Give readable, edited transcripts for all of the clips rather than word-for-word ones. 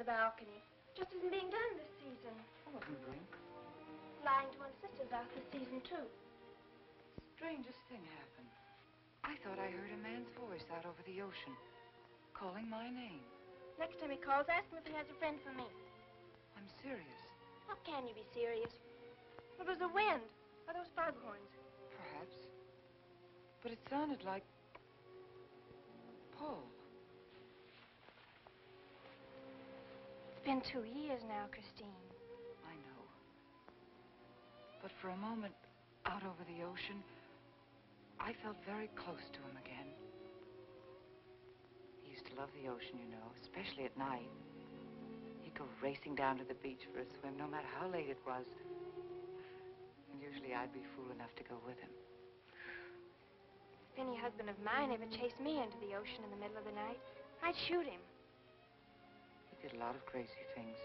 balcony. Just isn't being done this season. I wasn't drink. Lying to one's sisters out this season, too. Strangest thing happened. I thought I heard a man's voice out over the ocean, calling my name. Next time he calls, ask him if he has a friend for me. I'm serious. How can you be serious? It was the wind, or those foghorns. Perhaps. But it sounded like Paul. It's been 2 years now, Christine. I know. But for a moment, out over the ocean, I felt very close to him again. He used to love the ocean, you know, especially at night. He'd go racing down to the beach for a swim, no matter how late it was. And usually I'd be fool enough to go with him. If any husband of mine ever chased me into the ocean in the middle of the night, I'd shoot him. He did a lot of crazy things,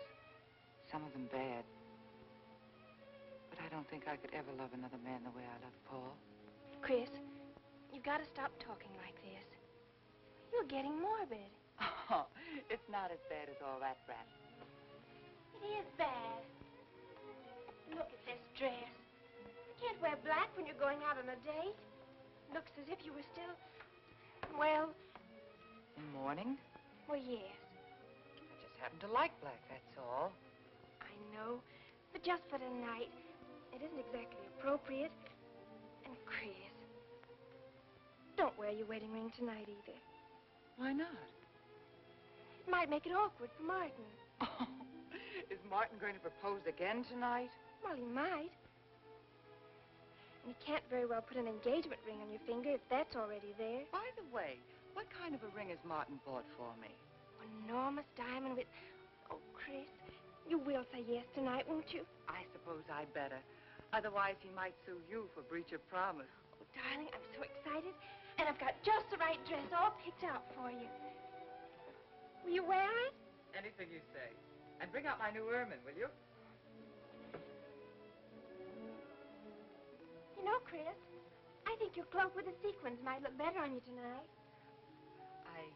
some of them bad. But I don't think I could ever love another man the way I loved Paul. Chris, you've got to stop talking like this. You're getting morbid. Oh, it's not as bad as all that, Brat. It is bad. Look at this dress. You can't wear black when you're going out on a date. Looks as if you were still, well... In mourning? Well, yes. I just happen to like black, that's all. I know, but just for tonight, it isn't exactly appropriate. And Chris, don't wear your wedding ring tonight either. Why not? It might make it awkward for Martin. Oh, is Martin going to propose again tonight? Well, he might. And you can't very well put an engagement ring on your finger if that's already there. By the way, what kind of a ring has Martin bought for me? An enormous diamond with... Oh, Chris, you will say yes tonight, won't you? I suppose I'd better. Otherwise, he might sue you for breach of promise. Oh, darling, I'm so excited. And I've got just the right dress all picked out for you. Will you wear it? Anything you say. And bring out my new ermine, will you? You know, Chris, I think your cloak with the sequins might look better on you tonight. I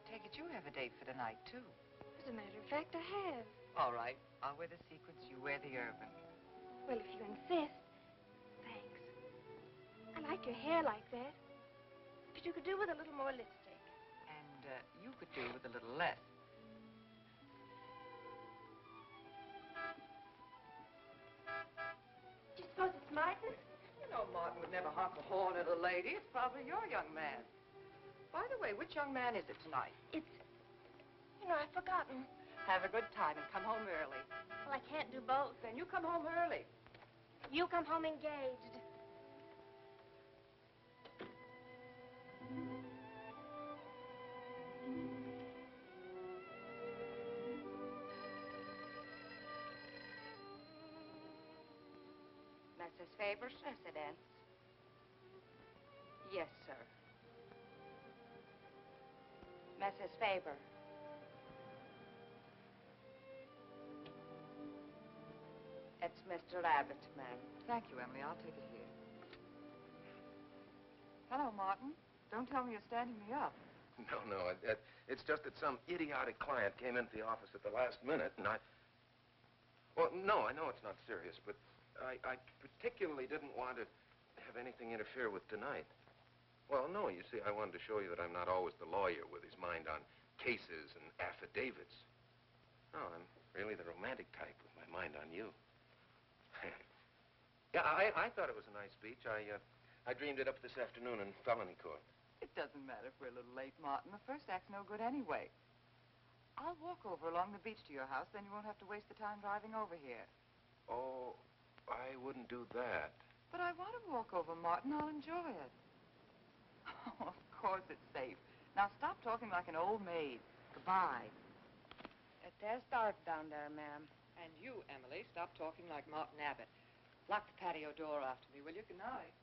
take it you have a date for tonight, too. As a matter of fact, I have. All right. I'll wear the sequins, you wear the ermine. Well, if you insist. Thanks. I like your hair like that. But you could do with a little more lipstick. And you could do with a little less. Do you suppose it's Martin? You know Martin would never honk a horn at a lady. It's probably your young man. By the way, which young man is it tonight? It's... You know, I've forgotten. Have a good time and come home early. Well, I can't do both. Then you come home early. You come home engaged. Mrs. Faber's residence. Yes, sir. Mrs. Faber. It's Mr. Abbott, ma'am. Thank you, Emily. I'll take it here. Hello, Martin. Don't tell me you're standing me up. No. It's just that some idiotic client came into the office at the last minute, and I... Well, no, I know it's not serious, but I particularly didn't want to have anything interfere with tonight. Well, no, you see, I wanted to show you that I'm not always the lawyer with his mind on cases and affidavits. No, I'm really the romantic type with my mind on you. Yeah, I thought it was a nice speech. I dreamed it up this afternoon in felony court. It doesn't matter if we're a little late, Martin. The first act's no good anyway. I'll walk over along the beach to your house, then you won't have to waste the time driving over here. Oh, I wouldn't do that. But I want to walk over, Martin. I'll enjoy it. Oh, of course it's safe. Now stop talking like an old maid. Goodbye. There's dark down there, ma'am. And you, Emily, stop talking like Martin Abbott. Lock the patio door after me, will you? Good night.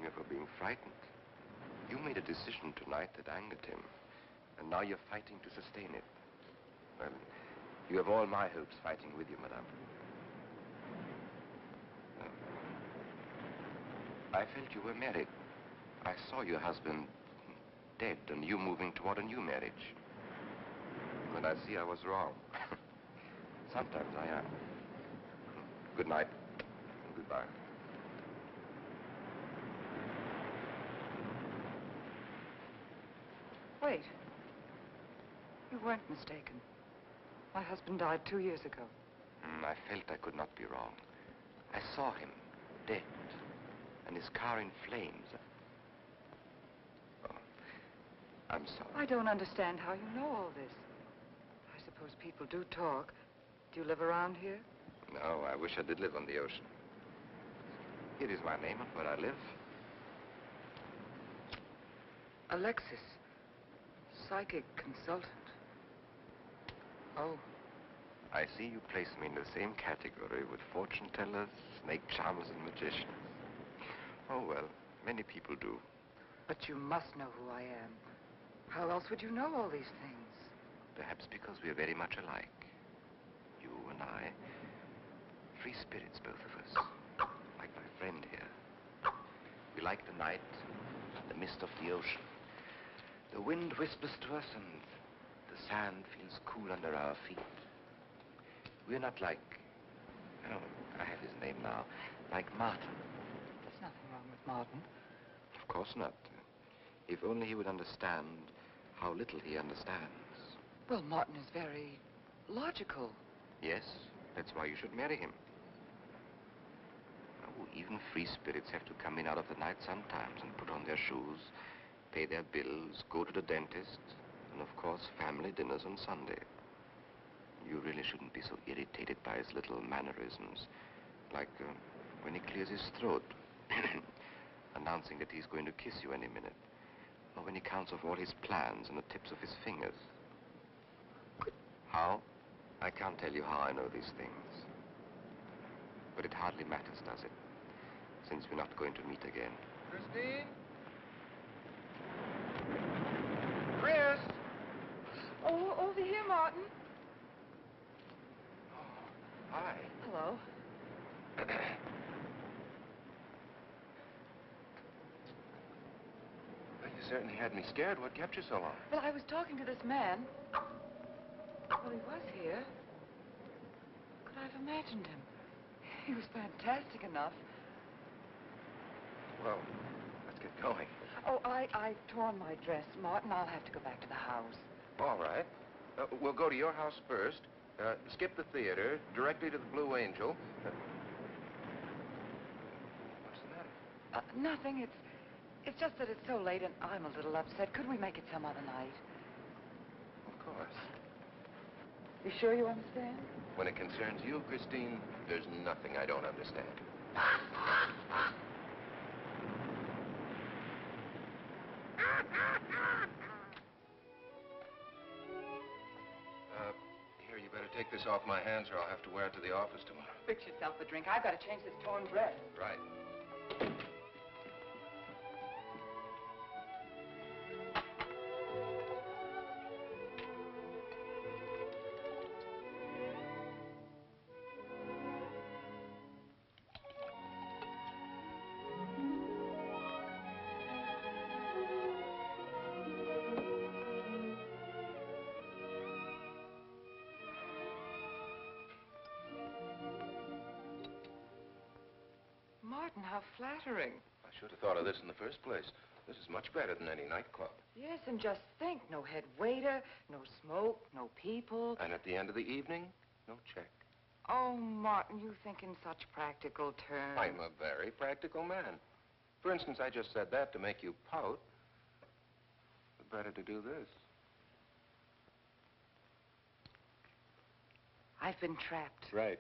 me for being frightened. You made a decision tonight that angered him, and now you're fighting to sustain it. Well, you have all my hopes fighting with you, madame. I felt you were married. I saw your husband dead and you moving toward a new marriage. Then I see I was wrong. Sometimes I am. Good night and goodbye. Wait. You weren't mistaken. My husband died 2 years ago. I felt I could not be wrong. I saw him, dead, and his car in flames. Oh, I'm sorry. I don't understand how you know all this. I suppose people do talk. Do you live around here? No, I wish I did live on the ocean. Here is my name and where I live. Alexis. Psychic consultant. Oh. I see you place me in the same category with fortune tellers, snake charmers, and magicians. Oh, well, many people do. But you must know who I am. How else would you know all these things? Perhaps because we are very much alike. You and I. Free spirits, both of us. Like my friend here. We like the night, the mist of the ocean. The wind whispers to us and the sand feels cool under our feet. We're not like, oh, I have his name now, like Martin. There's nothing wrong with Martin. Of course not. If only he would understand how little he understands. Well, Martin is very logical. Yes, that's why you should marry him. Oh, even free spirits have to come in out of the night sometimes and put on their shoes, pay their bills, go to the dentist, and of course, family dinners on Sunday. You really shouldn't be so irritated by his little mannerisms, like when he clears his throat, announcing that he's going to kiss you any minute, or when he counts off all his plans on the tips of his fingers. How? I can't tell you how I know these things. But it hardly matters, does it? Since we're not going to meet again. Christine? Chris! Oh, over here, Martin. Hi. Hello. Well, you certainly had me scared. What kept you so long? Well, I was talking to this man. Well, he was here. Could I have imagined him? He was fantastic enough. Well, let's get going. Oh, I've torn my dress, Martin. I'll have to go back to the house. All right. We'll go to your house first. Skip the theater, directly to the Blue Angel. What's the matter? Nothing. It's just that it's so late and I'm a little upset. Could we make it some other night? Of course. You sure you understand? When it concerns you, Christine, there's nothing I don't understand. Here, you better take this off my hands or I'll have to wear it to the office tomorrow. Fix yourself a drink. I've got to change this torn dress. Right. Martin, how flattering. I should have thought of this in the first place. This is much better than any nightclub. Yes, and just think, no head waiter, no smoke, no people. And at the end of the evening, no check. Oh, Martin, you think in such practical terms. I'm a very practical man. For instance, I just said that to make you pout. But better to do this. I've been trapped. Right.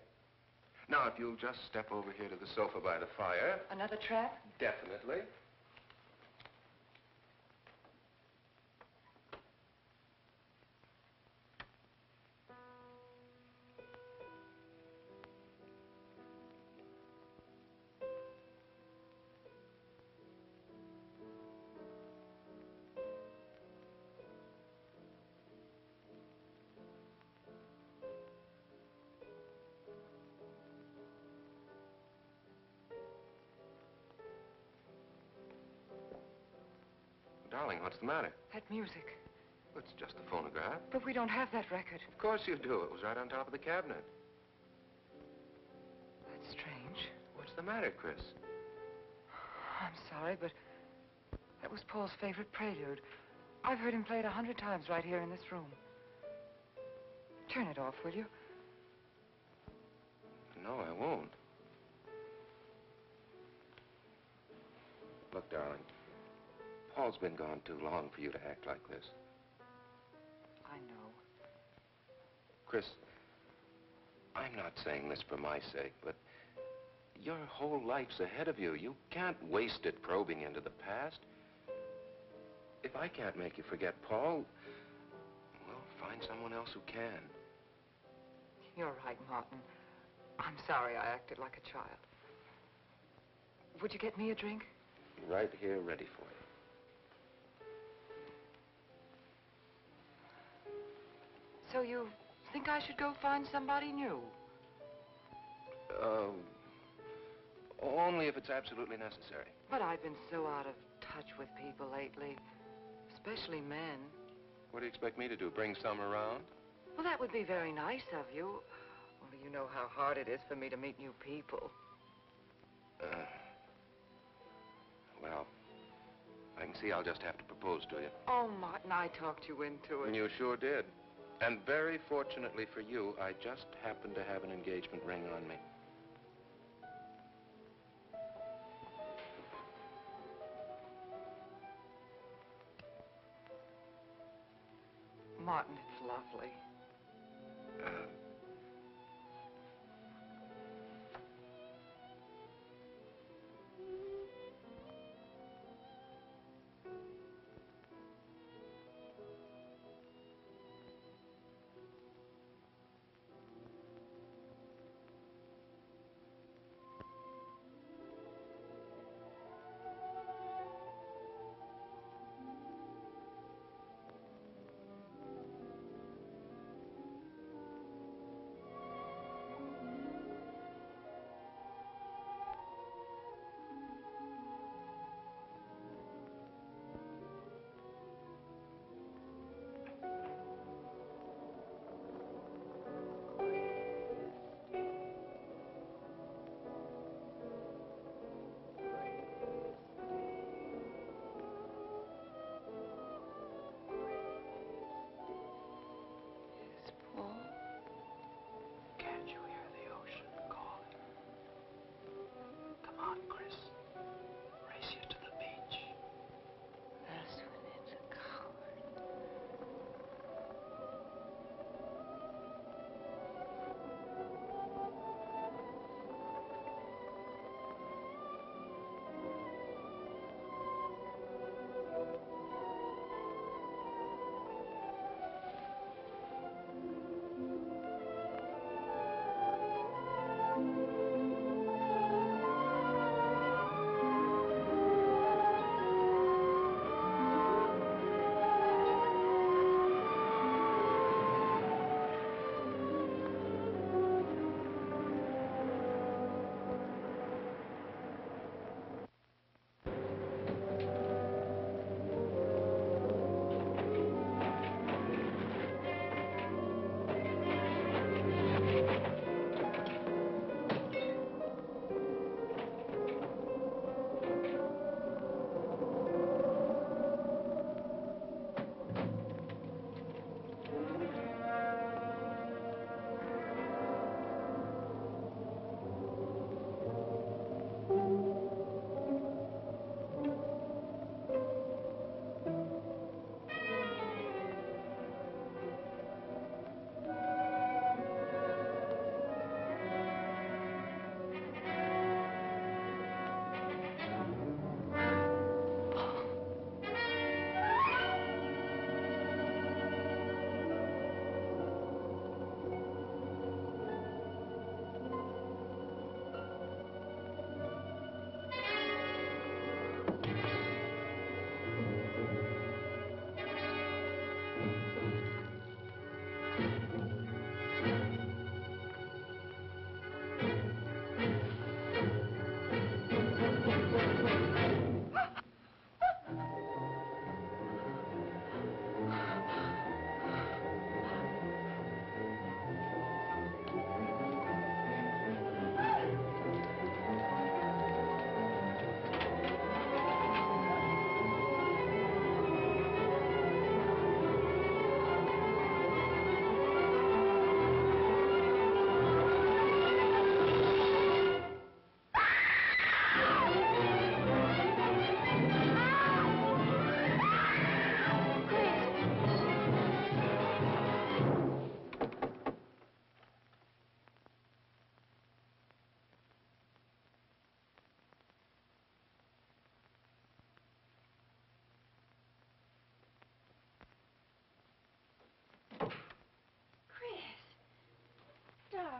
Now, if you'll just step over here to the sofa by the fire. Another trap? Definitely. Darling, what's the matter? That music. It's just a phonograph. But we don't have that record. Of course you do. It was right on top of the cabinet. That's strange. What's the matter, Chris? I'm sorry, but that was Paul's favorite prelude. I've heard him play it 100 times right here in this room. Turn it off, will you? No, I won't. Look, darling, Paul's been gone too long for you to act like this. I know. Chris, I'm not saying this for my sake, but your whole life's ahead of you. You can't waste it probing into the past. If I can't make you forget Paul, well, find someone else who can. You're right, Martin. I'm sorry I acted like a child. Would you get me a drink? Right here, ready for you. So you think I should go find somebody new? Only if it's absolutely necessary. But I've been so out of touch with people lately, especially men. What do you expect me to do, bring some around? Well, that would be very nice of you. Only you know how hard it is for me to meet new people. Well, I can see I'll just have to propose to you. Oh, Martin, I talked you into it. And you sure did. And very fortunately for you, I just happen to have an engagement ring on me. Martin, it's lovely.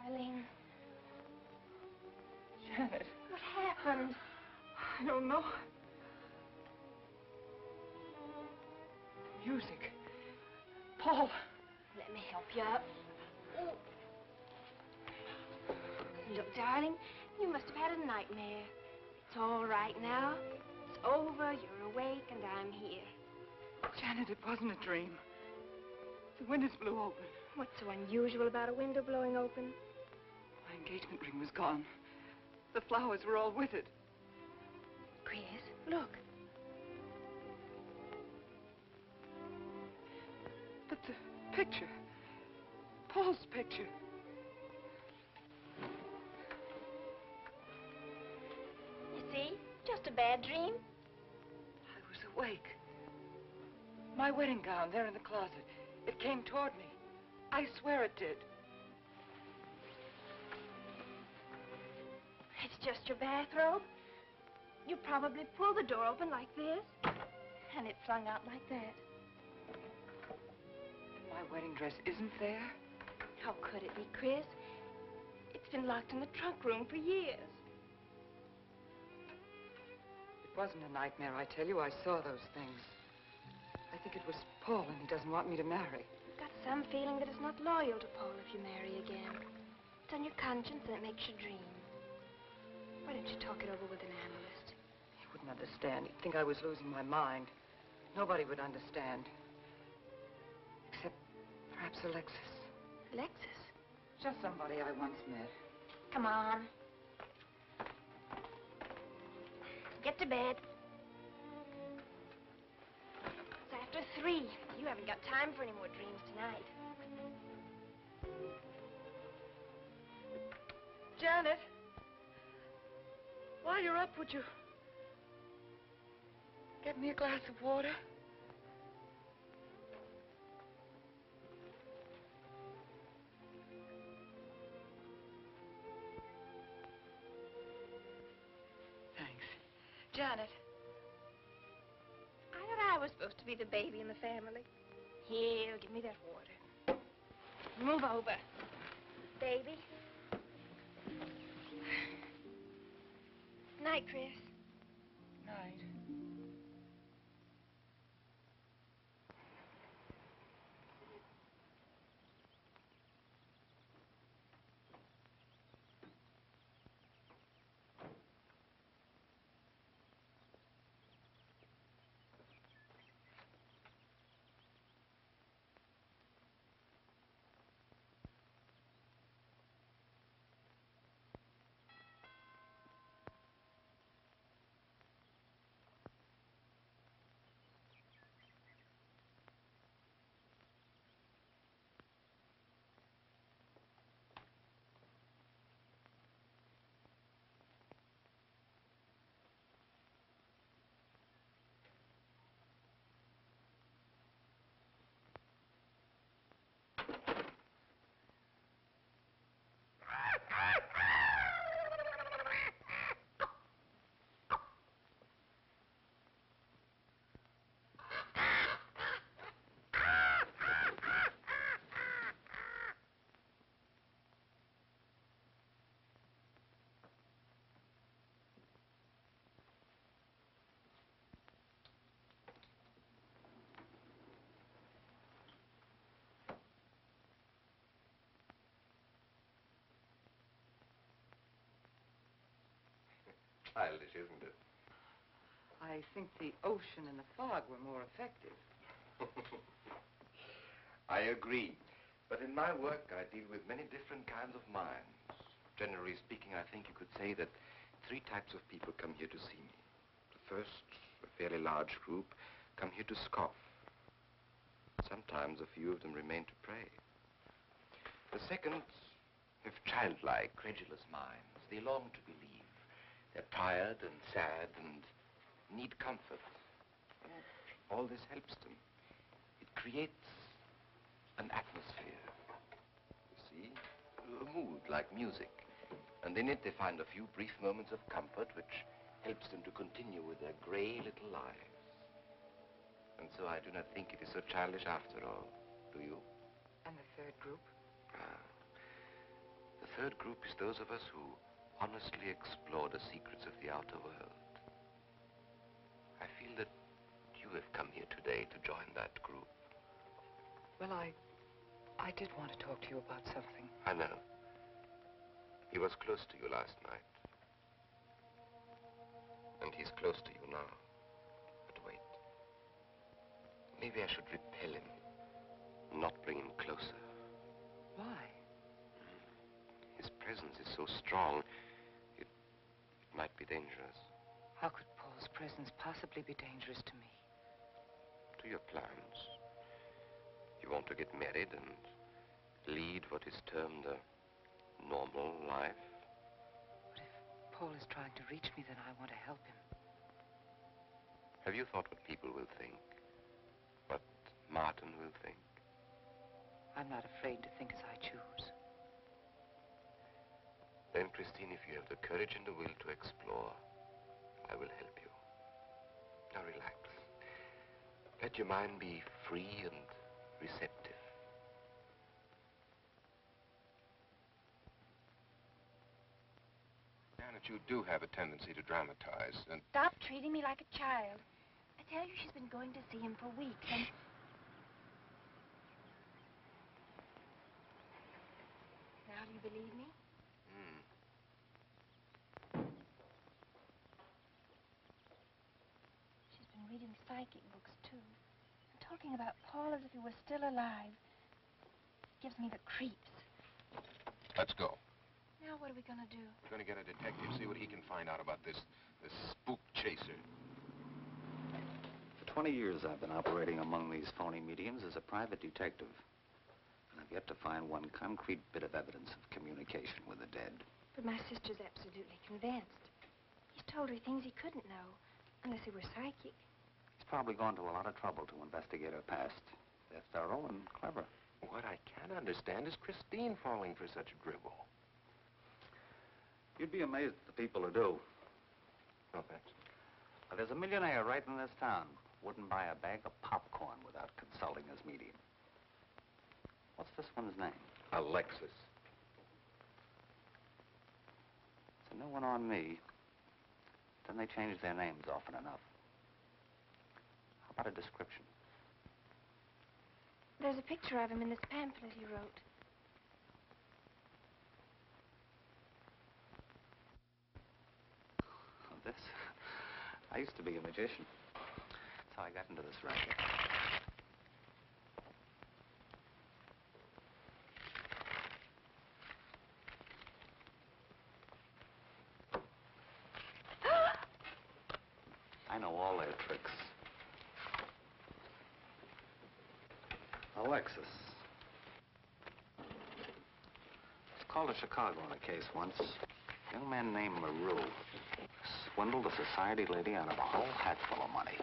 darling. Janet, What happened? I don't know. Music. Paul. Let me help you up. Oh. Look, darling, you must have had a nightmare. It's all right now. It's over, you're awake, and I'm here. Janet, it wasn't a dream. The windows blew open. What's so unusual about a window blowing open? My engagement ring was gone. The flowers were all with it. Chris, look. But the picture. Paul's picture. You see? Just a bad dream. I was awake. My wedding gown there in the closet. It came toward me. I swear it did. It's just your bathrobe. You probably pulled the door open like this, and it flung out like that. And my wedding dress isn't there? How could it be, Chris? It's been locked in the trunk room for years. It wasn't a nightmare, I tell you. I saw those things. I think it was Paul, and he doesn't want me to marry. I've got some feeling that it's not loyal to Paul if you marry again. It's on your conscience, and it makes you dream. Why don't you talk it over with an analyst? He wouldn't understand. He'd think I was losing my mind. Nobody would understand. Except perhaps Alexis. Alexis? Just somebody I once met. Come on. Get to bed. It's after 3. You haven't got time for any more dreams tonight. Janet, while you're up, would you get me a glass of water? Thanks. Janet. I thought I was supposed to be the baby in the family. Here, give me that water. Move over. Baby. Night, Chris. Night. Childish, isn't it? I think the ocean and the fog were more effective. I agree. But in my work, I deal with many different kinds of minds. Generally speaking, I think you could say that 3 types of people come here to see me. The first, a fairly large group, come here to scoff. Sometimes a few of them remain to pray. The second have childlike, credulous minds. They long to believe. They're tired and sad and need comfort. All this helps them. It creates an atmosphere. You see? A mood like music. And in it they find a few brief moments of comfort which helps them to continue with their gray little lives. And so I do not think it is so childish after all. Do you? And the third group? Ah. The third group is those of us who honestly explore the secrets of the outer world. I feel that you have come here today to join that group. Well, I did want to talk to you about something. I know. He was close to you last night. And he's close to you now. But wait. Maybe I should repel him, not bring him closer. Why? His presence is so strong, it might be dangerous. How could Paul's presence possibly be dangerous to me? To your plans. You want to get married and lead what is termed a normal life. But if Paul is trying to reach me, then I want to help him. Have you thought what people will think? What Martin will think? I'm not afraid to think as I choose. Then, Christine, if you have the courage and the will to explore, I will help you. Now relax. Let your mind be free and receptive. Janet, you do have a tendency to dramatize, and... Stop treating me like a child. I tell you, she's been going to see him for weeks, and... Now do you believe me? She's been reading psychic books, too. And talking about Paul as if he was still alive. It gives me the creeps. Let's go. Now what are we gonna do? We're going to get a detective, see what he can find out about this spook chaser. For 20 years, I've been operating among these phony mediums as a private detective. And I've yet to find one concrete bit of evidence of communication with the dead. But my sister's absolutely convinced. He's told her things he couldn't know, unless he were psychic. He's probably gone to a lot of trouble to investigate her past. They're thorough and clever. What I can't understand is Christine falling for such dribble. You'd be amazed at the people who do. No, thanks. Well, there's a millionaire right in this town. Wouldn't buy a bag of popcorn without consulting his medium. What's this one's name? Alexis. It's a new one on me. Then they change their names often enough. How about a description? There's a picture of him in this pamphlet he wrote. This? I used to be a magician. That's how I got into this racket. I know all their tricks. Alexis. It's called to Chicago on a case once. A young man named LaRue swindled a society lady out of a whole hatful of money.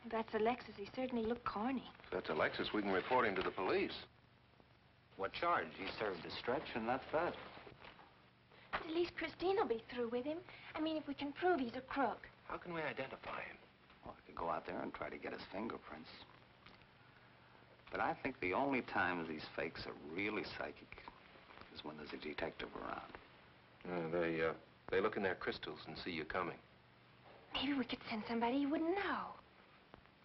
That's Alexis. He certainly looked corny. If that's Alexis, we can report him to the police. What charge? He served his stretch, and that's that. But at least Christine will be through with him. I mean, if we can prove he's a crook. How can we identify him? Well, I could go out there and try to get his fingerprints. But I think the only times these fakes are really psychic is when there's a detective around. They look in their crystals and see you coming. Maybe we could send somebody you wouldn't know.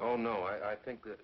Oh, no, I think that...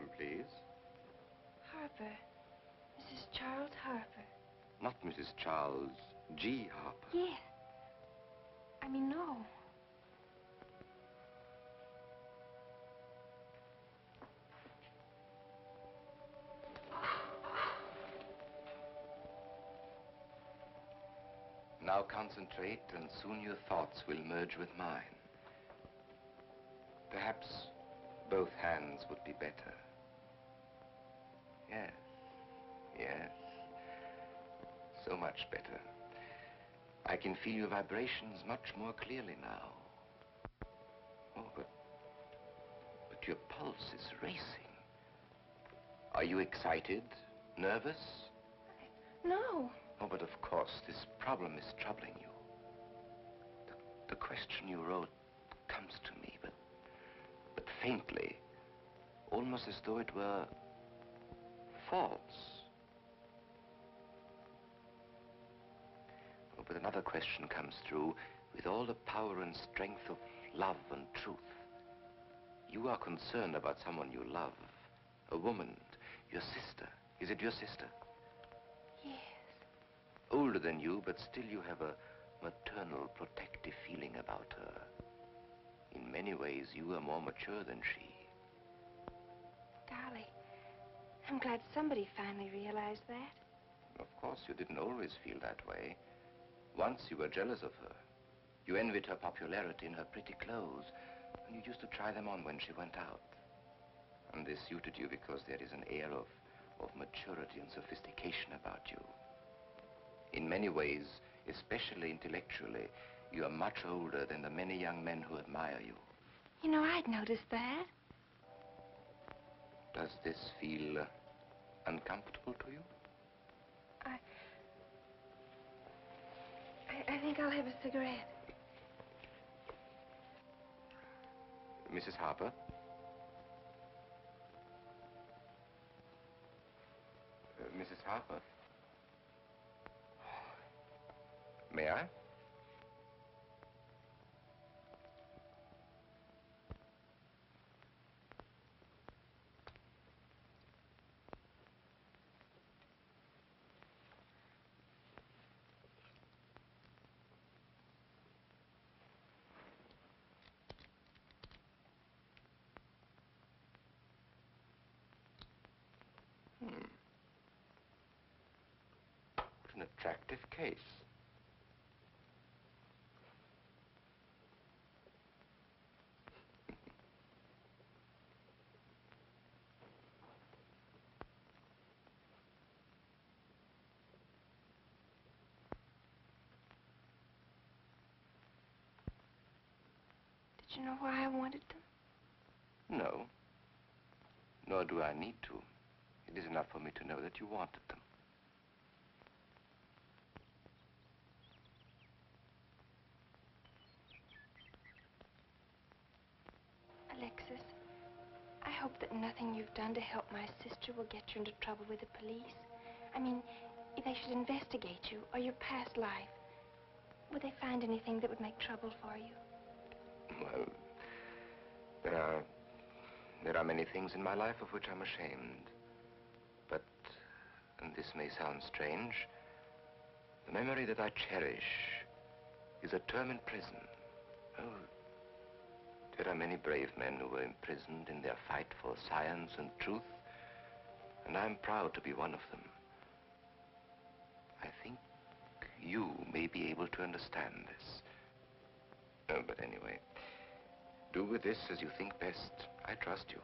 name, please? Harper. Mrs. Charles Harper. Not Mrs. Charles G. Harper. Yes. I mean, no. Now concentrate, and soon your thoughts will merge with mine. Perhaps both hands would be better. Yes, yes. So much better. I can feel your vibrations much more clearly now. Oh, but your pulse is racing. Are you excited? Nervous? No. Oh, but of course, this problem is troubling you. The question you wrote comes to me, but faintly, almost as though it were false. Oh, but another question comes through with all the power and strength of love and truth. You are concerned about someone you love, a woman, your sister. Is it your sister? Yes. Older than you, but still you have a maternal, protective feeling about her. In many ways, you are more mature than she. Golly, I'm glad somebody finally realized that. Of course, you didn't always feel that way. Once you were jealous of her. You envied her popularity and her pretty clothes, and you used to try them on when she went out. And this suited you because there is an air of maturity and sophistication about you. In many ways, especially intellectually, you are much older than the many young men who admire you. You know, I'd noticed that. Does this feel uncomfortable to you? I think I'll have a cigarette. Mrs. Harper? Mrs. Harper? May I? What an attractive case. Did you know why I wanted them? No. Nor do I need to. It is enough for me to know that you wanted them. Alexis, I hope that nothing you've done to help my sister will get you into trouble with the police. I mean, if they should investigate you or your past life, would they find anything that would make trouble for you? Well, there are many things in my life of which I'm ashamed. But, and this may sound strange, the memory that I cherish is a term in prison. Oh, there are many brave men who were imprisoned in their fight for science and truth, and I'm proud to be one of them. I think you may be able to understand this. Oh, but anyway, do with this as you think best. I trust you.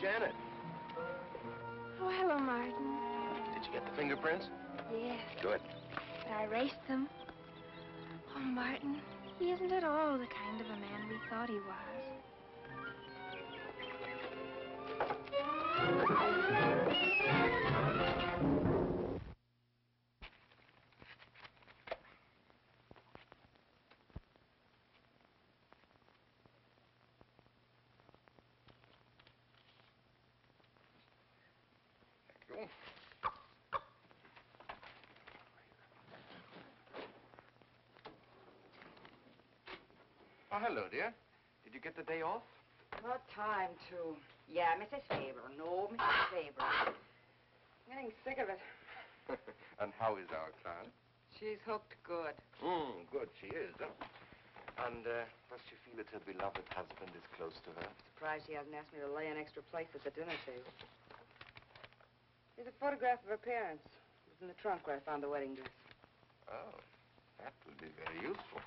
Janet. Oh, hello, Martin. Did you get the fingerprints? Yes, Good. but I erased them. Oh, Martin, he isn't at all the kind of a man we thought he was. Thank you. Oh, hello, dear. Did you get the day off? What time to? Yeah, Mrs. Faber. No, Mrs. Faber. I'm getting sick of it. And how is our client? She's hooked good. Good, she is, huh? And does she feel that her beloved husband is close to her? Surprised she hasn't asked me to lay an extra place at the dinner table. Here's a photograph of her parents. It was in the trunk where I found the wedding dress. Oh, that will be very useful.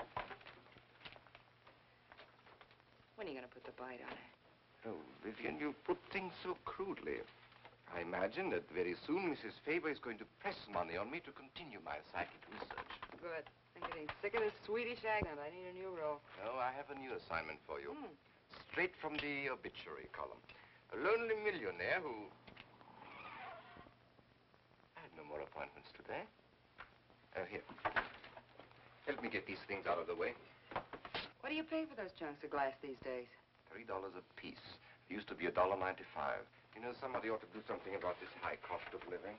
When are you going to put the bite on her? Oh, Vivian, you put things so crudely. I imagine that very soon Mrs. Faber is going to press money on me to continue my psychic research. Good. I'm getting sick of this Swedish accent. I need a new role. No, I have a new assignment for you. Straight from the obituary column. A lonely millionaire who... I have no more appointments today. Here. Help me get these things out of the way. What do you pay for those chunks of glass these days? $3 a piece. It used to be $1.95. You know, somebody ought to do something about this high cost of living.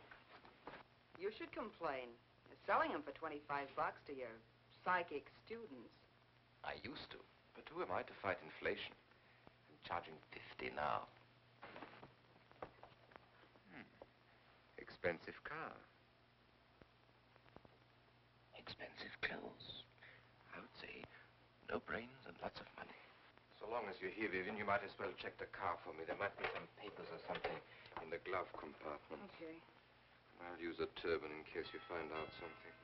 You should complain. You're selling them for $25 to your psychic students. I used to. But who am I to fight inflation? I'm charging $50 now. Expensive car. Expensive clothes. I would say no brains and lots of money. So long as you're here, Vivian, you might as well check the car for me. There might be some papers or something in the glove compartment. Okay. I'll use a turban in case you find out something.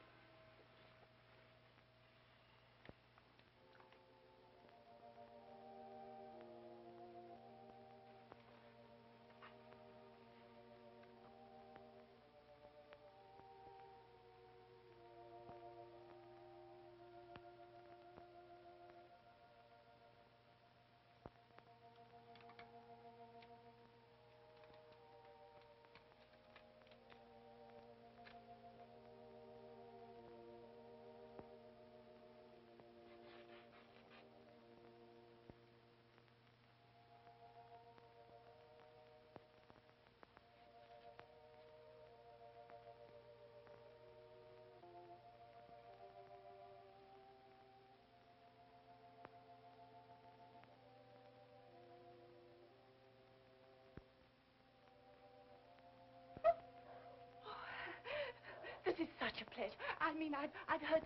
This is such a pleasure. I mean, I've heard...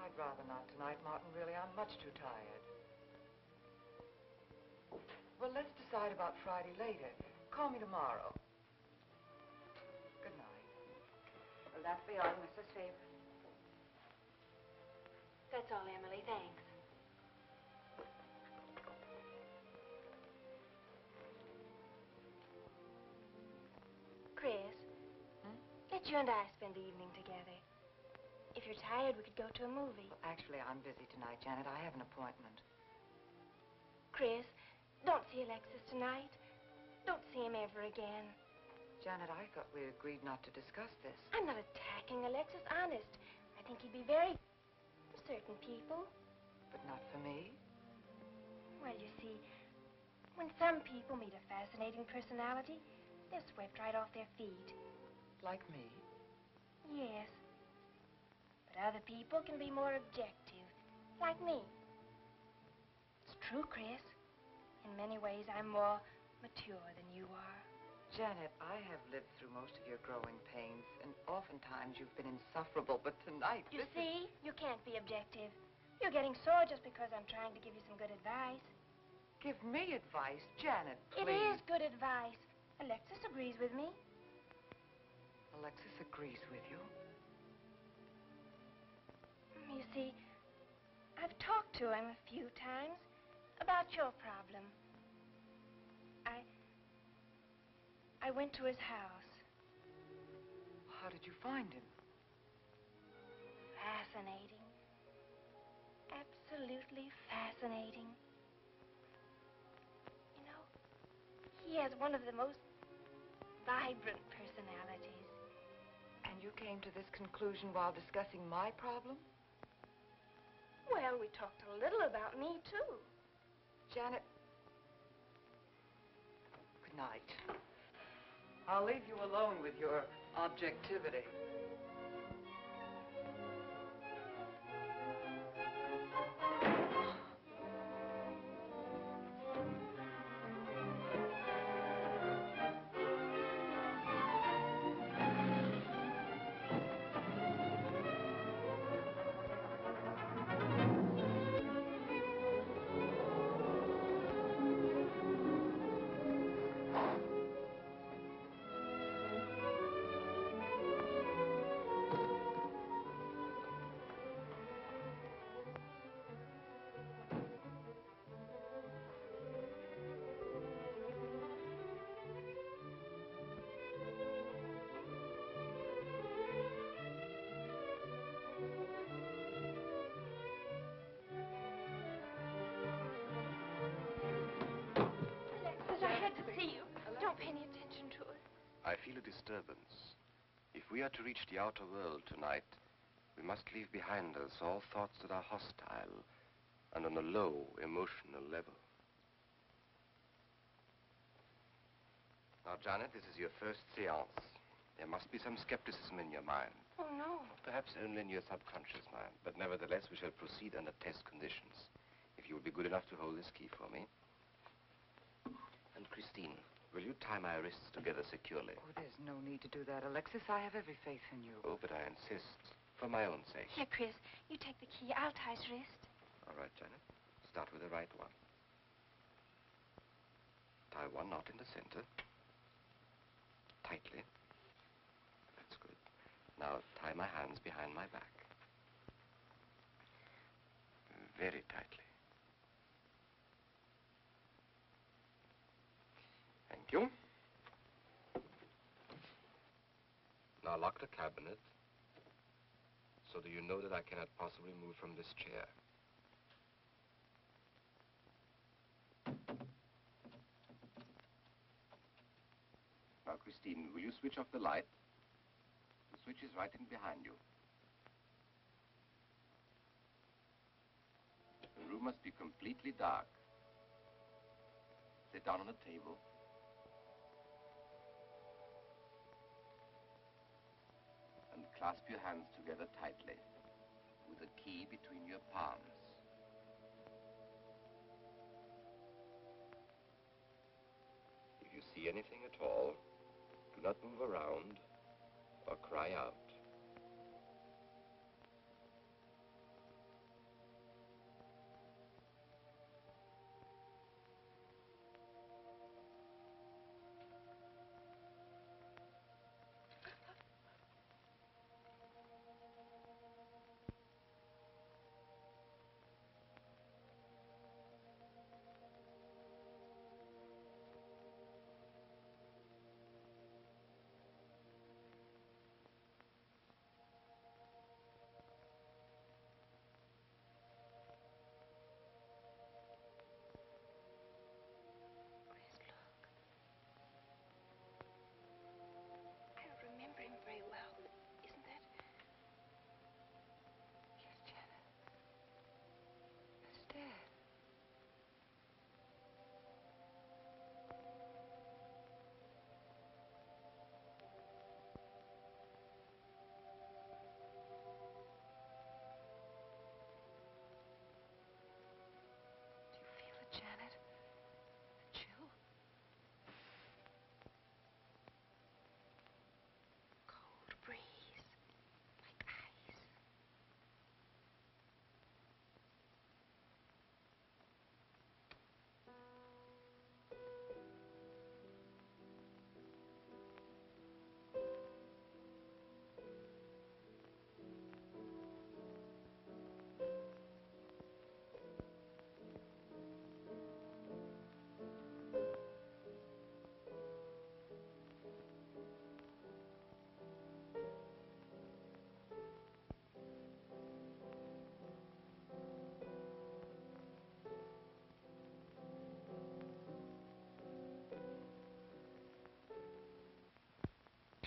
I'd rather not tonight, Martin, really. I'm much too tired. Well, let's decide about Friday later. Call me tomorrow. Good night. Will that be all, Mrs. Faber? That's all, Emily. Thanks. Chris, let you and I spend the evening together. If you're tired, we could go to a movie. Well, actually, I'm busy tonight, Janet. I have an appointment. Chris, don't see Alexis tonight. Don't see him ever again. Janet, I thought we agreed not to discuss this. I'm not attacking Alexis, honest. I think he'd be very... for certain people. But not for me? Well, you see, when some people meet a fascinating personality, they're swept right off their feet. Like me? Yes. But other people can be more objective, like me. It's true, Chris. In many ways, I'm more mature than you are. Janet, I have lived through most of your growing pains, and oftentimes you've been insufferable, but tonight... You see? You can't be objective. You're getting sore just because I'm trying to give you some good advice. Give me advice, Janet, please. It is good advice. Alexis agrees with me. Alexis agrees with you. You see, I've talked to him a few times about your problem. I went to his house. How did you find him? Fascinating. Absolutely fascinating. You know, he has one of the most vibrant personalities. And you came to this conclusion while discussing my problem? Well, we talked a little about me, too. Janet, good night. I'll leave you alone with your objectivity. Alexis, I had to see you. Don't pay any attention to it. I feel a disturbance. If we are to reach the outer world tonight, we must leave behind us all thoughts that are hostile and on a low emotional level. Now, Janet, this is your first seance. There must be some skepticism in your mind. Oh, no. Perhaps only in your subconscious mind, but nevertheless we shall proceed under test conditions. If you will be good enough to hold this key for me. And Christine, will you tie my wrists together securely? Oh, there's no need to do that, Alexis. I have every faith in you. Oh, but I insist, for my own sake. Here, Chris, you take the key. I'll tie his wrist. All right, Janet. Start with the right one. Tie one knot in the center. Tightly. That's good. Now tie my hands behind my back. Very tightly. Thank you. Now lock the cabinet. So do you know that I cannot possibly move from this chair? Now, Christine, will you switch off the light? The switch is right in behind you. The room must be completely dark. Sit down on a table. And clasp your hands together tightly, with the key between your palms. If you see anything at all, do not move around or cry out.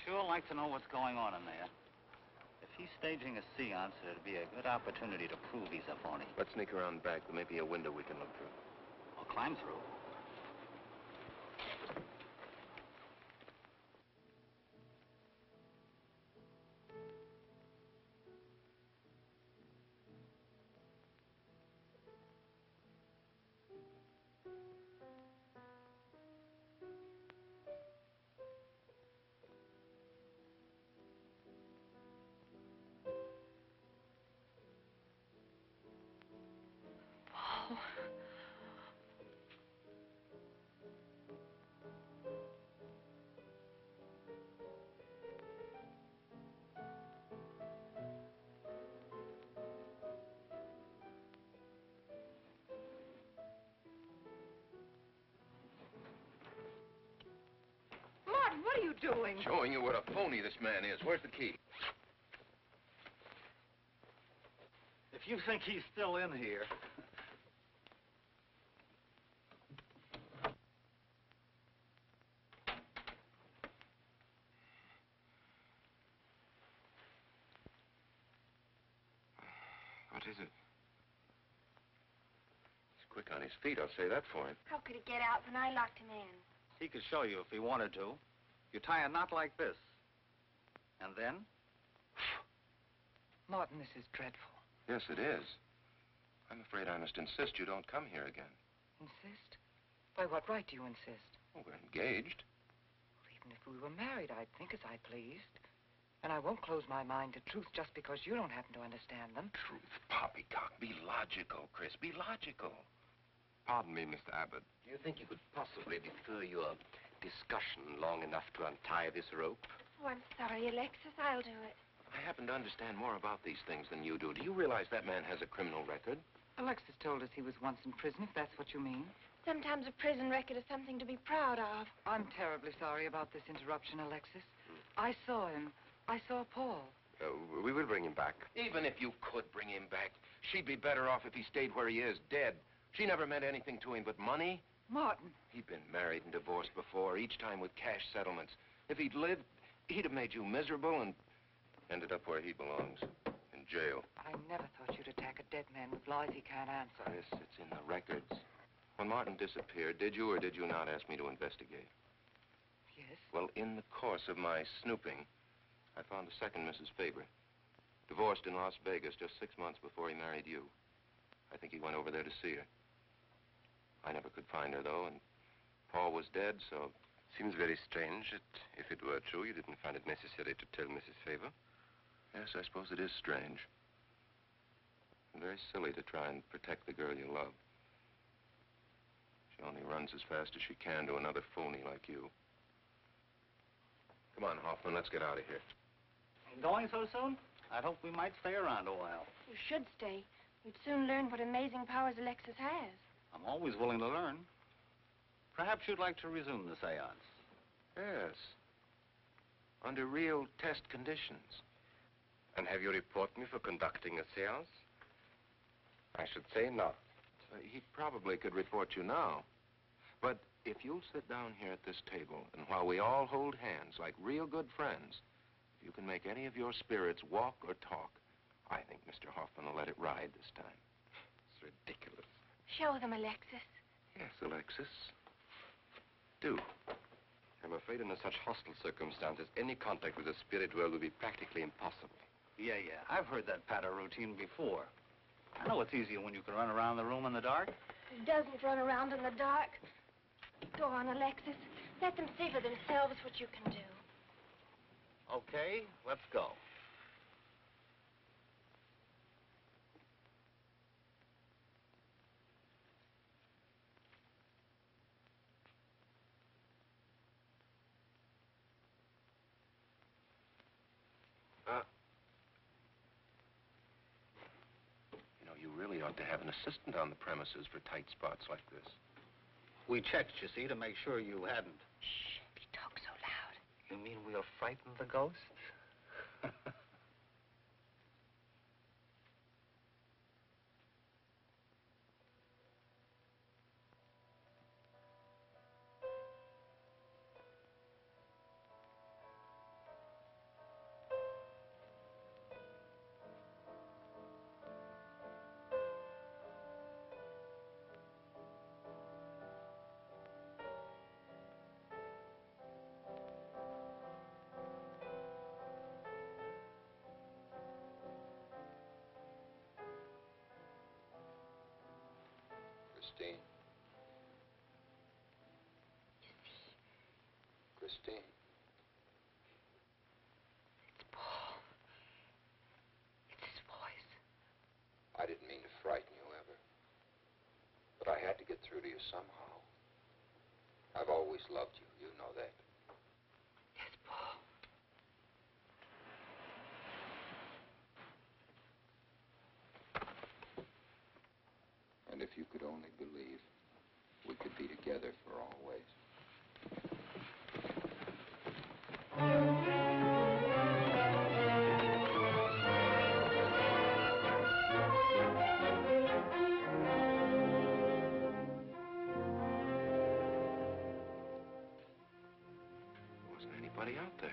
sure like to know what's going on in there. If he's staging a seance, it'd be a good opportunity to prove he's a phony. Let's sneak around back. There may be a window we can look through. Or climb through. Martin, what are you doing? Showing you what a phony this man is. Where's the key? If you think he's still in here... What is it? He's quick on his feet, I'll say that for him. How could he get out when I locked him in? He could show you if he wanted to. You tie a knot like this. And then? Martin, this is dreadful. Yes, it is. I'm afraid I must insist you don't come here again. Insist? By what right do you insist? Oh, we're engaged. Well, even if we were married, I'd think as I pleased. And I won't close my mind to truth just because you don't happen to understand them. Truth, poppycock. Be logical, Chris. Be logical. Pardon me, Mr. Abbott. Do you think you could possibly defer your discussion long enough to untie this rope? Oh, I'm sorry, Alexis. I'll do it. I happen to understand more about these things than you do. Do you realize that man has a criminal record? Alexis told us he was once in prison, if that's what you mean. Sometimes a prison record is something to be proud of. I'm terribly sorry about this interruption, Alexis. I saw him. I saw Paul. We will bring him back. Even if you could bring him back, she'd be better off if he stayed where he is, dead. She never meant anything to him but money. Martin. He'd been married and divorced before, each time with cash settlements. If he'd lived, he'd have made you miserable and ended up where he belongs, in jail. I never thought you'd attack a dead man with lies he can't answer. Yes, it's in the records. When Martin disappeared, did you or did you not ask me to investigate? Yes? Well, in the course of my snooping, I found a second Mrs. Faber, divorced in Las Vegas just 6 months before he married you. I think he went over there to see her. I never could find her, though, and Paul was dead, so... Seems very strange that if it were true, you didn't find it necessary to tell Mrs. Faber. Yes, I suppose it is strange. And very silly to try and protect the girl you love. She only runs as fast as she can to another phony like you. Come on, Hoffman, let's get out of here. Going so soon? I'd hope we might stay around a while. You should stay. You'd soon learn what amazing powers Alexis has. I'm always willing to learn. Perhaps you'd like to resume the seance. Yes. Under real test conditions. And have you report me for conducting a seance? I should say not. He probably could report you now. But if you'll sit down here at this table, and while we all hold hands like real good friends, if you can make any of your spirits walk or talk, I think Mr. Hoffman will let it ride this time. It's ridiculous. Show them, Alexis. Yes, Alexis. Do. I'm afraid under such hostile circumstances, any contact with the spirit world will be practically impossible. Yeah. I've heard that patter routine before. I know it's easier when you can run around the room in the dark. He doesn't run around in the dark. Go on, Alexis. Let them see for themselves what you can do. Okay, let's go. You know, you really ought to have an assistant on the premises for tight spots like this. We checked, you see, to make sure you hadn't. Shh, if you talk so loud. You mean we'll frighten the ghosts? Christine. It's Paul. It's his voice. I didn't mean to frighten you ever. But I had to get through to you somehow. I've always loved you. You know that. Yes, Paul. And if you could only believe, we could be together for always. Wasn't anybody out there.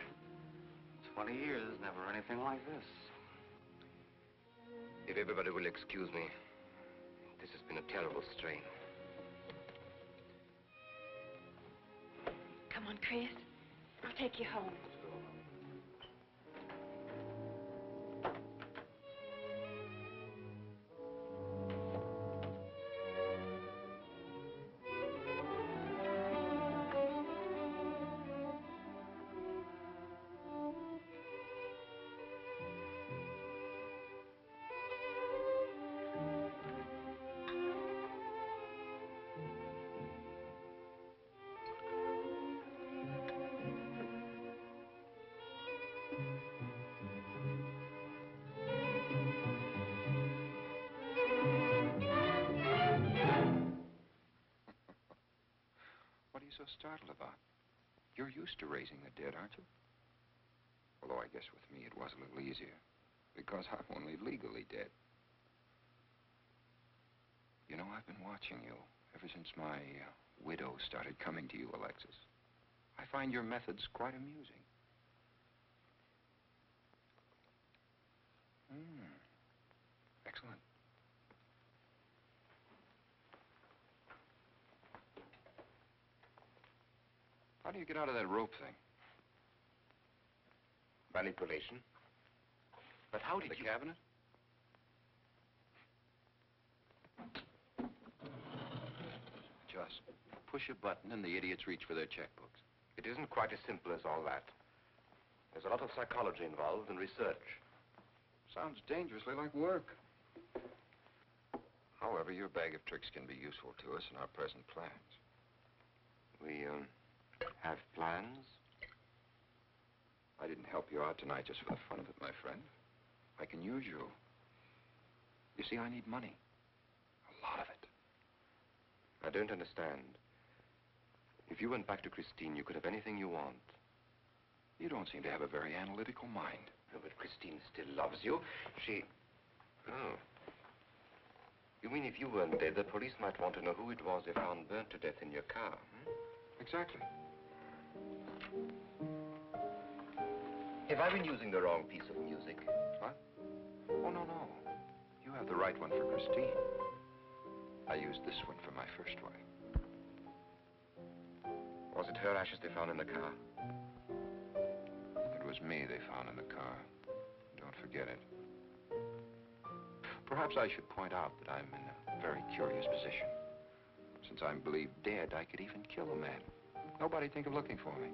20 years, never anything like this. If everybody will excuse me, this has been a terrible strain. Come on, Chris. I'll take you home. What are you so startled about? You're used to raising the dead, aren't you? Although I guess with me it was a little easier, because I'm only legally dead. You know, I've been watching you ever since my widow started coming to you, Alexis. I find your methods quite amusing. Excellent. How do you get out of that rope thing? Manipulation. But how did The you... cabinet? Just push a button and the idiots reach for their checkbooks. It isn't quite as simple as all that. There's a lot of psychology involved and research. Sounds dangerously like work. However, your bag of tricks can be useful to us in our present plans. We, have plans? I didn't help you out tonight just for the fun of it, my friend. I can use you. You see, I need money. A lot of it. I don't understand. If you went back to Christine, you could have anything you want. You don't seem to have a very analytical mind. No, but Christine still loves you. She... Oh. You mean if you weren't dead, the police might want to know who it was they found burnt to death in your car, hmm? Exactly. Have I been using the wrong piece of music? What? Oh, no, no. You have the right one for Christine. I used this one for my first wife. Was it her ashes they found in the car? It was me they found in the car. Don't forget it. Perhaps I should point out that I'm in a very curious position. Since I'm believed dead, I could even kill a man. Nobody'd think of looking for me.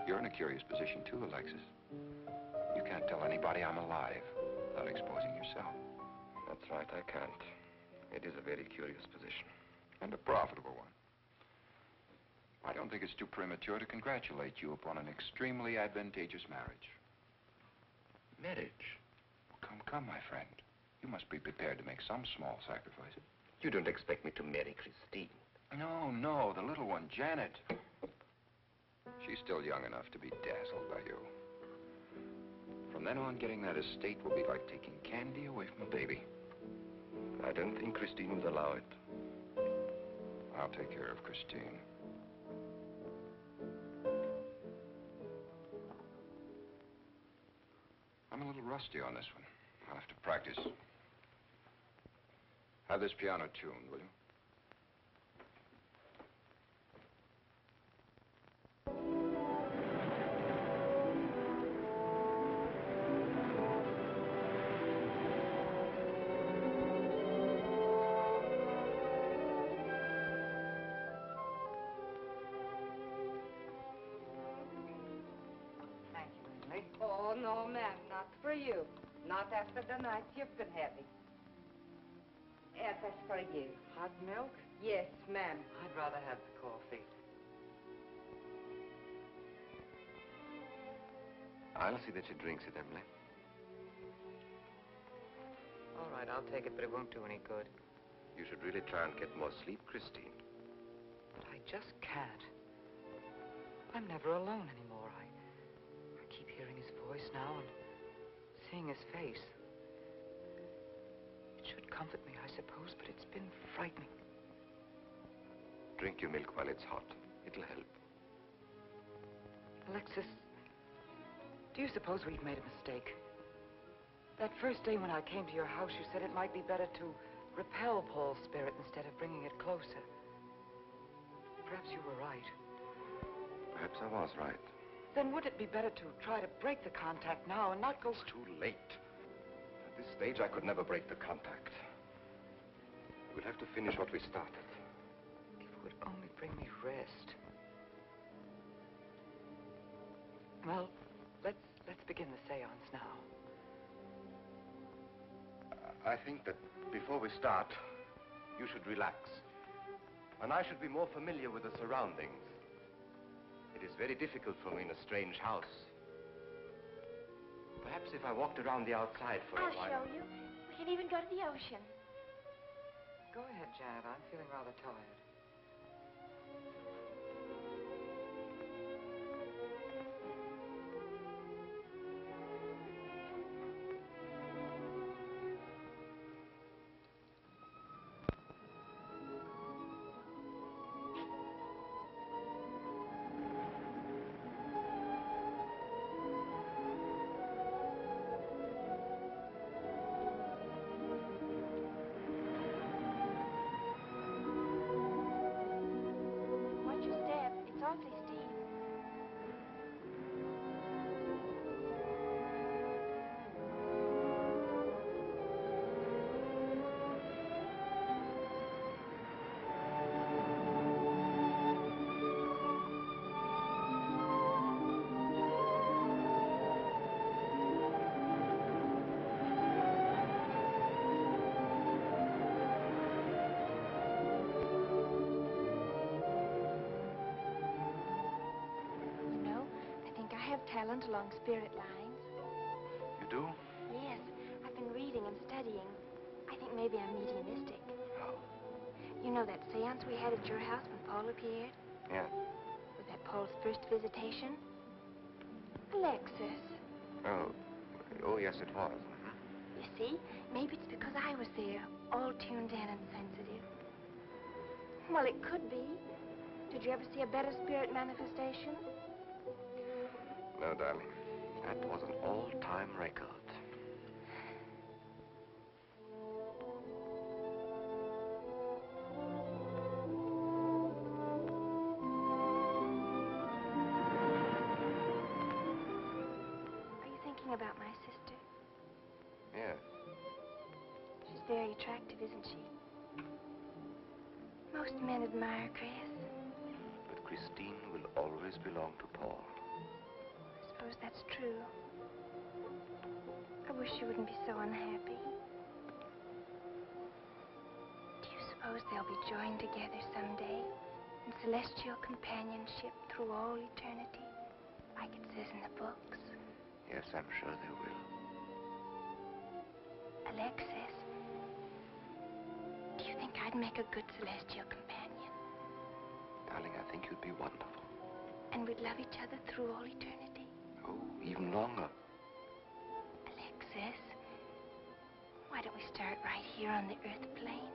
You're in a curious position, too, Alexis. You can't tell anybody I'm alive without exposing yourself. That's right, I can't. It is a very curious position. And a profitable one. I don't think it's too premature to congratulate you upon an extremely advantageous marriage. Marriage? Come, come, my friend. You must be prepared to make some small sacrifices. You don't expect me to marry Christine? No, no, the little one, Janet. She's still young enough to be dazzled by you. From then on, getting that estate will be like taking candy away from a baby. I don't think Christine would allow it. I'll take care of Christine. I'm a little rusty on this one. I'll have to practice. Have this piano tuned, will you? Oh, no, ma'am, not for you. Not after the night you've been having. Yes, that's for you. Hot milk? Yes, ma'am. I'd rather have the coffee. I'll see that she drinks it, Emily. All right, I'll take it, but it won't do any good. You should really try and get more sleep, Christine. But I just can't. I'm never alone anymore. I keep hearing his voice now and seeing his face. It should comfort me, I suppose, but it's been frightening. Drink your milk while it's hot. It'll help. Alexis, do you suppose we've made a mistake? That first day when I came to your house, you said it might be better to repel Paul's spirit instead of bringing it closer. Perhaps you were right. Perhaps I was right. Then would it be better to try to break the contact now and not go... It's too late. At this stage, I could never break the contact. We'll have to finish what we started. If it would only bring me rest. Well, let's begin the seance now. I think that before we start, you should relax. And I should be more familiar with the surroundings. It is very difficult for me in a strange house. Perhaps if I walked around the outside for a while... I'll show you. We can even go to the ocean. Go ahead, Janet. I'm feeling rather tired. Watch your step. It's awfully steep. You know, I think I have talent along spirit lines. You do? Yes, I've been reading and studying. I think maybe I'm mediumistic. Oh. You know that seance we had at your house when Paul appeared? Yeah. Was that Paul's first visitation? Alexis. Oh, yes, it was. Mhm. You see, maybe it's because I was there, all tuned in and sensitive. Well, it could be. Did you ever see a better spirit manifestation? No, darling. That was an all-time record. Are you thinking about my sister? Yes. She's very attractive, isn't she? Most men admire Chris. But Christine will always belong to Paul. I suppose that's true. I wish you wouldn't be so unhappy. Do you suppose they'll be joined together someday in celestial companionship through all eternity, like it says in the books? Yes, I'm sure they will. Alexis, do you think I'd make a good celestial companion? Darling, I think you'd be wonderful. And we'd love each other through all eternity? Oh, even longer. Alexis, why don't we start right here on the earth plane?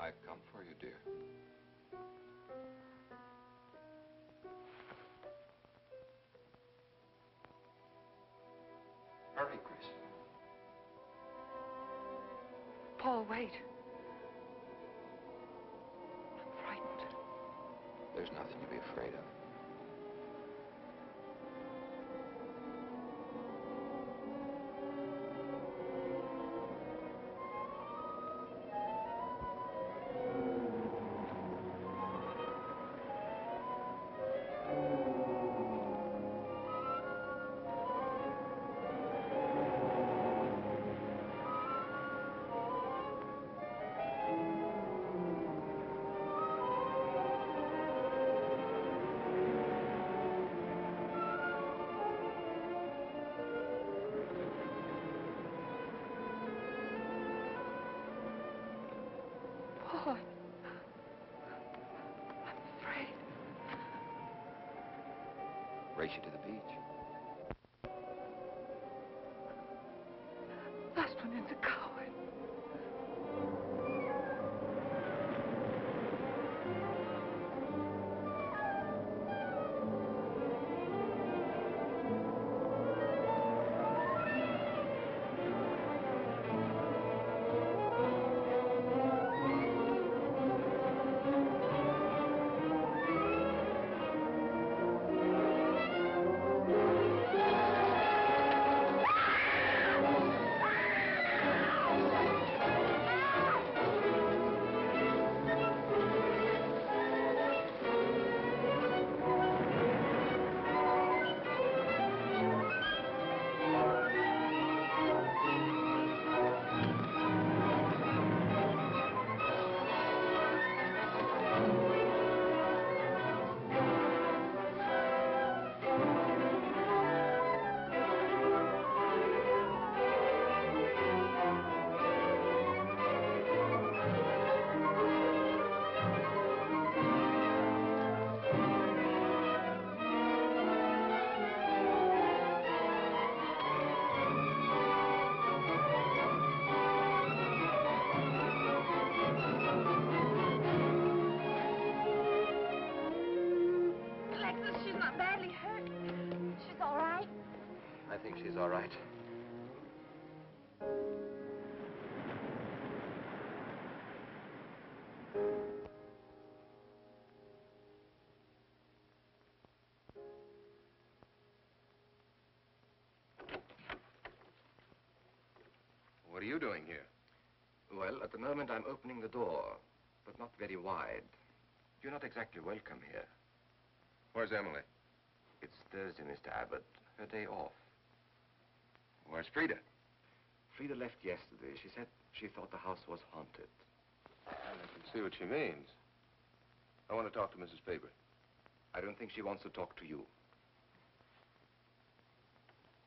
I've come for you, dear. Hurry, Chris. Paul, wait. I'm frightened. There's nothing to be afraid of. Paul, I'm afraid. Race you to the beach. Last one in's a coward. Alexis, she's not badly hurt. She's all right. I think she's all right. What are you doing here? Well, at the moment I'm opening the door, but not very wide. You're not exactly welcome here. Where's Emily? It's Thursday, Mr. Abbott. Her day off. Where's Frida? Frida left yesterday. She said she thought the house was haunted. I can see what she means. I want to talk to Mrs. Faber. I don't think she wants to talk to you.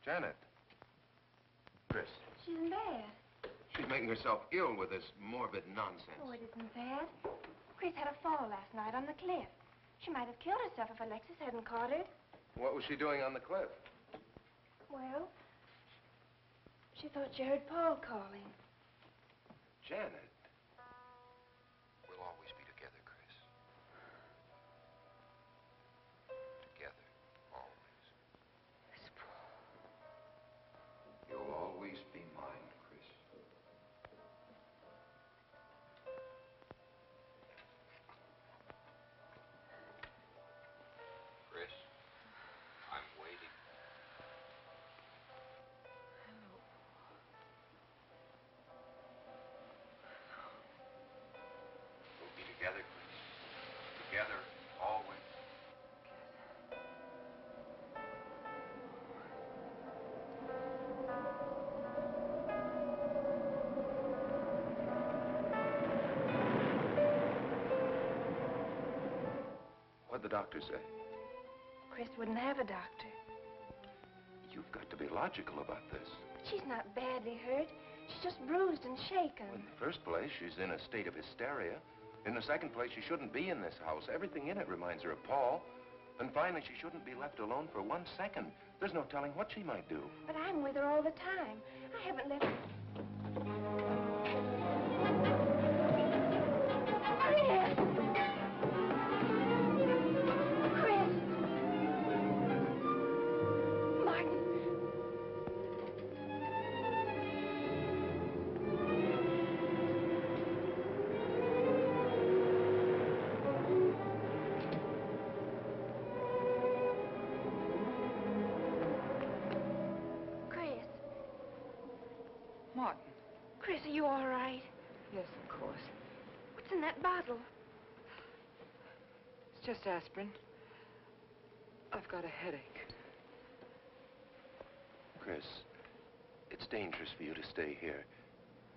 Janet. Chris. She's in bed. She's making herself ill with this morbid nonsense. Oh, it isn't bad. Chris had a fall last night on the cliff. She might have killed herself if Alexis hadn't caught her. What was she doing on the cliff? Well, she thought she heard Paul calling. Janet. We'll always be together, Chris. Together, always. Miss Paul. You'll always be mine, Chris. Chris, I'm waiting. We'll be together, Chris. Together, always. What'd the doctor say? Chris wouldn't have a doctor. You've got to be logical about this. But she's not badly hurt. She's just bruised and shaken. In the first place, she's in a state of hysteria. In the second place, she shouldn't be in this house. Everything in it reminds her of Paul. And finally, she shouldn't be left alone for 1 second. There's no telling what she might do. But I'm with her all the time. I haven't left her. Chris, are you all right? Yes, of course. What's in that bottle? It's just aspirin. I've got a headache. Chris, it's dangerous for you to stay here.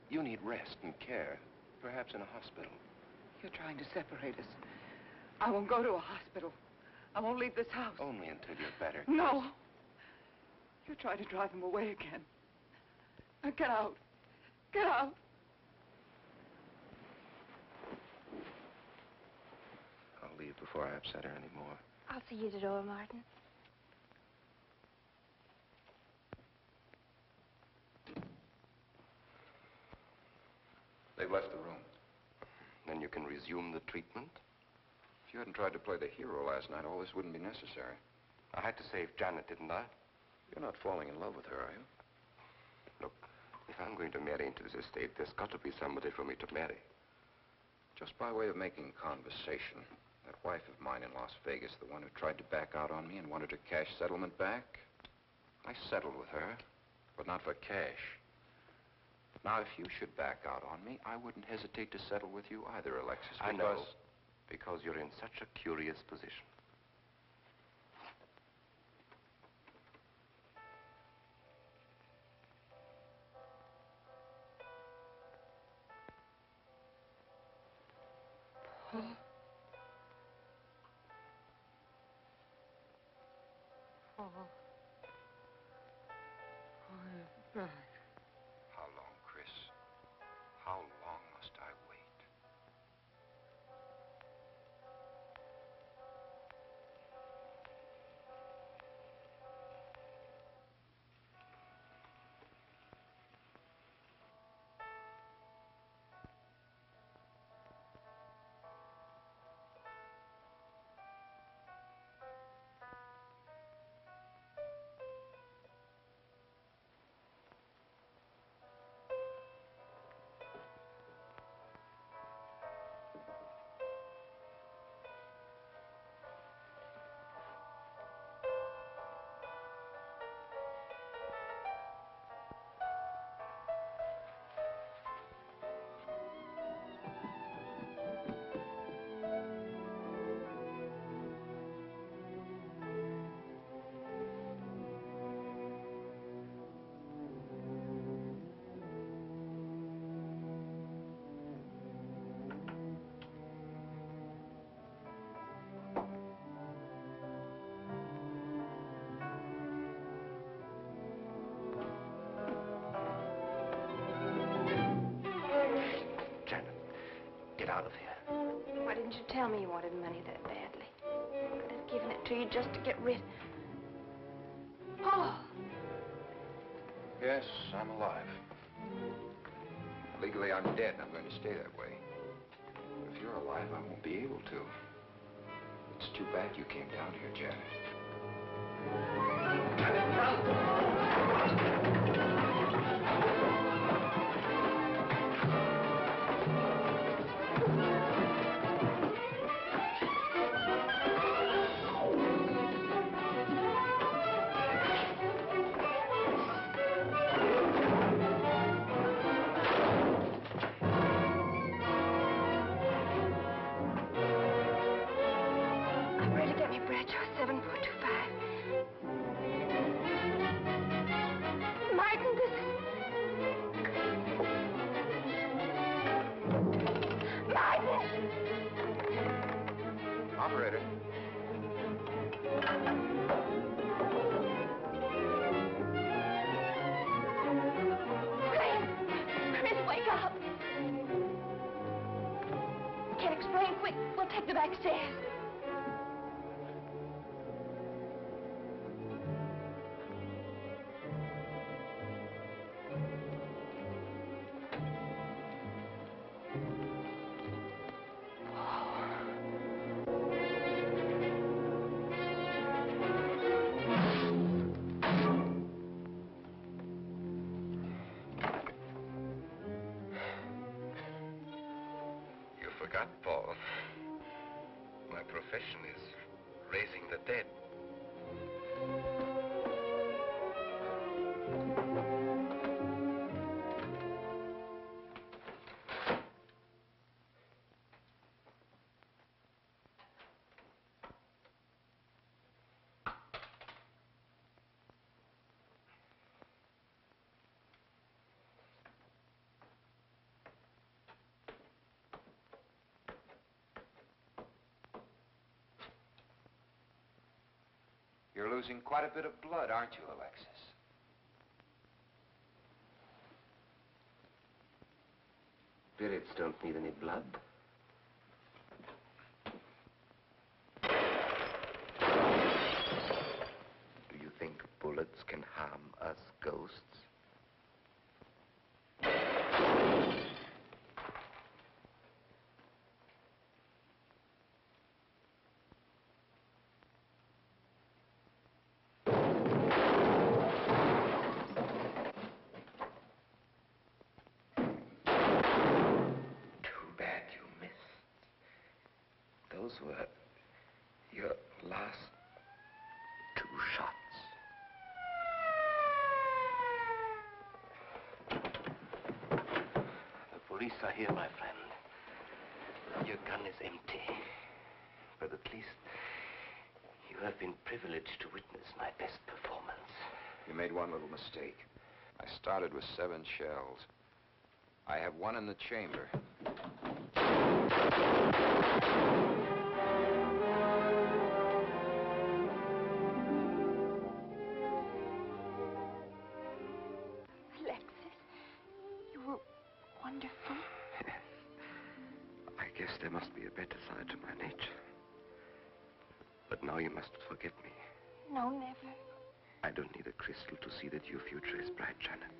You need rest and care, perhaps in a hospital. You're trying to separate us. I won't go to a hospital. I won't leave this house. Only until you're better. No. You're trying to drive him away again. Now get out. Get out. I'll leave before I upset her anymore. I'll see you at the door, Martin. They've left the room. Then you can resume the treatment? If you hadn't tried to play the hero last night, all this wouldn't be necessary. I had to save Janet, didn't I? You're not falling in love with her, are you? Look, if I'm going to marry into this estate, there's got to be somebody for me to marry. Just by way of making conversation, that wife of mine in Las Vegas, the one who tried to back out on me and wanted her cash settlement back, I settled with her, but not for cash. Now, if you should back out on me, I wouldn't hesitate to settle with you either, Alexis, I know, because you're in such a curious position. Paul. Paul. Oh, you're back. How long, Chris? How long must I wait? Out of here. Why didn't you tell me you wanted money that badly? I could have given it to you just to get rid. Paul! Yes, I'm alive. Legally, I'm dead, and I'm going to stay that way. But if you're alive, I won't be able to. It's too bad you came down here, Janet. Janet, run! Operator. Chris, wake up! Can't explain. Quick, we'll take the back stairs. Forgot, Paul. My profession is raising the dead. losing quite a bit of blood, aren't you, Alexis? Spirits don't need any blood. Do you think bullets can harm us ghosts? Those were your last 2 shots. The police are here, my friend. Your gun is empty. But at least you have been privileged to witness my best performance. You made one little mistake. I started with 7 shells. I have 1 in the chamber. Alexis, you were wonderful. I guess there must be a better side to my nature. But now you must forget me. No, never. I don't need a crystal to see that your future is bright, Janet.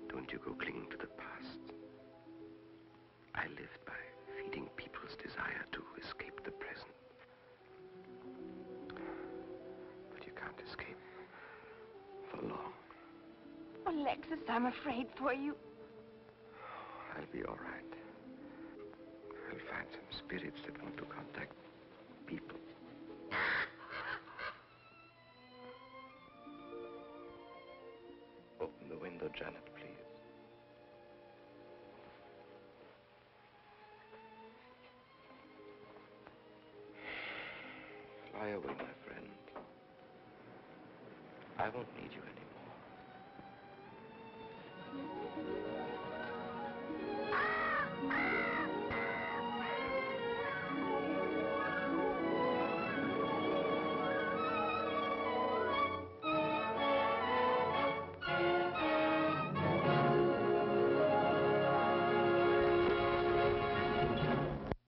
Don't you go clinging to the past. I lived by feeding people's desire to escape the present. But you can't escape for long. Alexis, I'm afraid for you. I'll be all right. I'll find some spirits that want to contact people. Open the window, Janet, please. Fly away, my friend. I won't need you anymore.